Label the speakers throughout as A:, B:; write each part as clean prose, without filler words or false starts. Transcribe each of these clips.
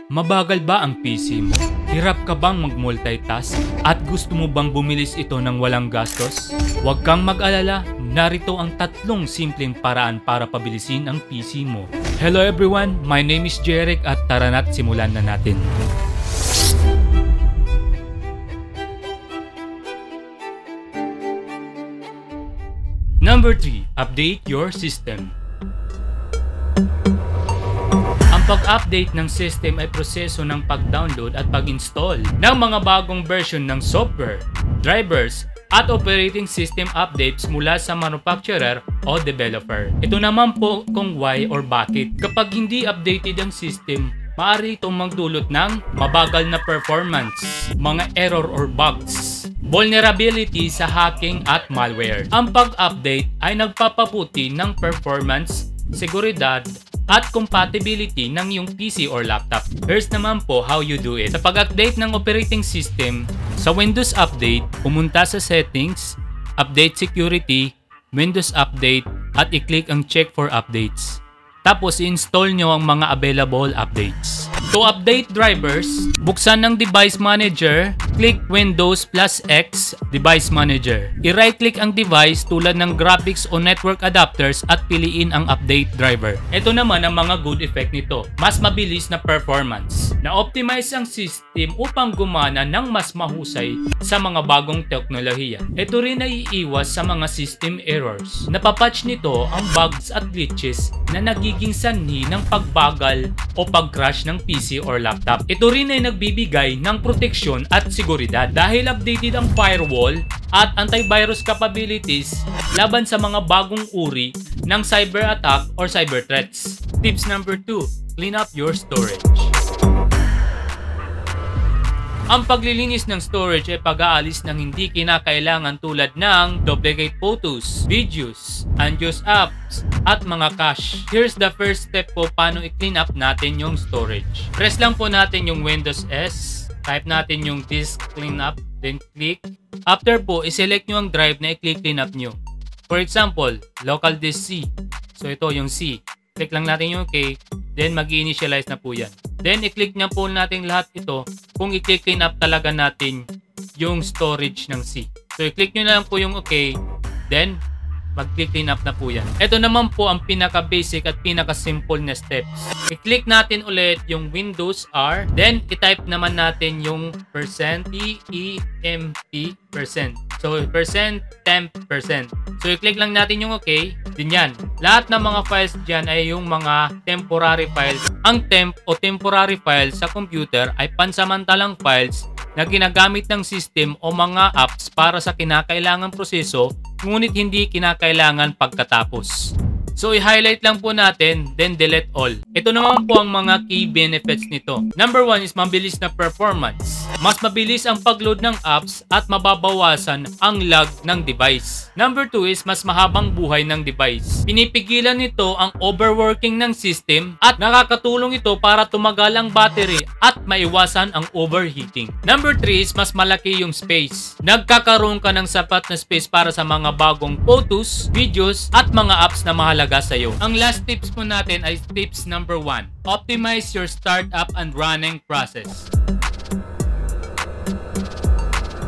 A: Mabagal ba ang PC mo? Hirap ka bang mag-multitask? At gusto mo bang bumilis ito ng walang gastos? Huwag kang mag-alala, narito ang 3 simpleng paraan para pabilisin ang PC mo. Hello everyone, my name is Jeric at tara na't simulan na natin. Number 3, update your system. Ang pag-update ng system ay proseso ng pag-download at pag-install ng mga bagong version ng software, drivers, at operating system updates mula sa manufacturer o developer. Ito naman po kung why or bakit. Kapag hindi updated ang system, maaari itong magdulot ng mabagal na performance, mga error or bugs, vulnerability sa hacking at malware. Ang pag-update ay nagpapabuti ng performance, seguridad, at compatibility ng iyong PC or laptop. Here's naman po how you do it. Sa pag-update ng operating system, sa Windows Update, pumunta sa Settings, Update Security, Windows Update, at i-click ang Check for Updates. Tapos i-install nyo ang mga available updates. To update drivers, buksan ng Device Manager, click Windows plus X Device Manager. I-right-click ang device tulad ng graphics o network adapters at piliin ang update driver. Ito naman ang mga good effect nito. Mas mabilis na performance. Na-optimize ang system upang gumana ng mas mahusay sa mga bagong teknolohiya. Ito rin ay iiwas sa mga system errors. Napapatch nito ang bugs at glitches na nagiging sanhi ng pagbagal o pag-crash ng PC or laptop. Ito rin ay nagbibigay ng proteksyon at seguridad dahil updated ang firewall at antivirus capabilities laban sa mga bagong uri ng cyber attack or cyber threats. Tips number 2, clean up your storage. Ang paglilinis ng storage ay pag-aalis ng hindi kinakailangan tulad ng duplicate photos, videos, unused apps, at mga cache. Here's the first step po paano i-clean up natin yung storage. Press lang po natin yung Windows S, type natin yung disk clean up, then click. After po, i-select nyo ang drive na i-click clean up nyo. For example, local disk C. So ito yung C. Click lang natin yung OK, then mag-initialize na po yan. Then, i-click na po natin lahat ito kung i-click clean up talaga natin yung storage ng C. So, i-click nyo na lang po yung OK. Then, mag-click clean up na po yan. Ito naman po ang pinaka-basic at pinaka-simple na steps. I-click natin ulit yung Windows R. Then, i-type naman natin yung %, %, so, %temp%. So, i-click lang natin yung OK. Din yan. Lahat ng mga files dyan ay yung mga temporary files. Ang temp o temporary files sa computer ay pansamantalang files na ginagamit ng system o mga apps para sa kinakailangang proseso, ngunit hindi kinakailangan pagkatapos. So, i-highlight lang po natin, then delete all. Ito naman po ang mga key benefits nito. Number 1 is mabilis na performance. Mas mabilis ang pag-load ng apps at mababawasan ang lag ng device. Number 2 is mas mahabang buhay ng device. Pinipigilan nito ang overworking ng system at nakakatulong ito para tumagal ang battery at maiwasan ang overheating. Number 3 is mas malaki yung space. Nagkakaroon ka ng sapat na space para sa mga bagong photos, videos, at mga apps na mahalaga sa iyo. Ang last tips po natin ay tips number 1. Optimize your startup and running process.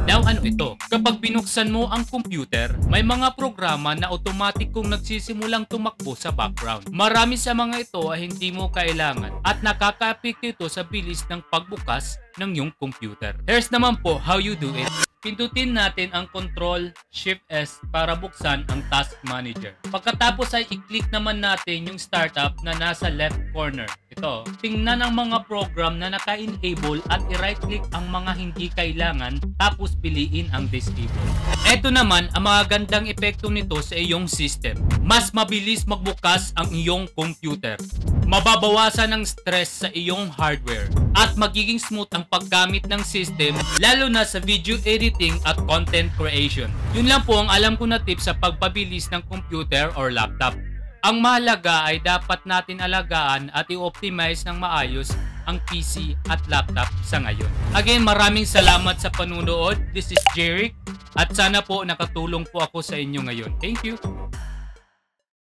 A: Now, ano ito? Kapag binuksan mo ang computer, may mga programa na automatic kong nagsisimulang tumakbo sa background. Marami sa mga ito ay hindi mo kailangan at nakaka-apekto ito sa bilis ng pagbukas ng iyong computer. Here's naman po how you do it. Pindutin natin ang Ctrl-Shift-S para buksan ang Task Manager. Pagkatapos ay i-click naman natin yung startup na nasa left corner. Ito, tingnan ang mga program na naka-enable at i-right-click ang mga hindi kailangan tapos piliin ang disable. Ito naman ang mga gandang epekto nito sa iyong system. Mas mabilis magbukas ang iyong computer. Mababawasan ang stress sa iyong hardware at magiging smooth ang paggamit ng system lalo na sa video editing at content creation. Yun lang po ang alam ko na tips sa pagpabilis ng computer or laptop. Ang mahalaga ay dapat natin alagaan at i-optimize ng maayos ang PC at laptop sa ngayon. Again, maraming salamat sa panunood. This is Jeric at sana po nakatulong po ako sa inyo ngayon. Thank you!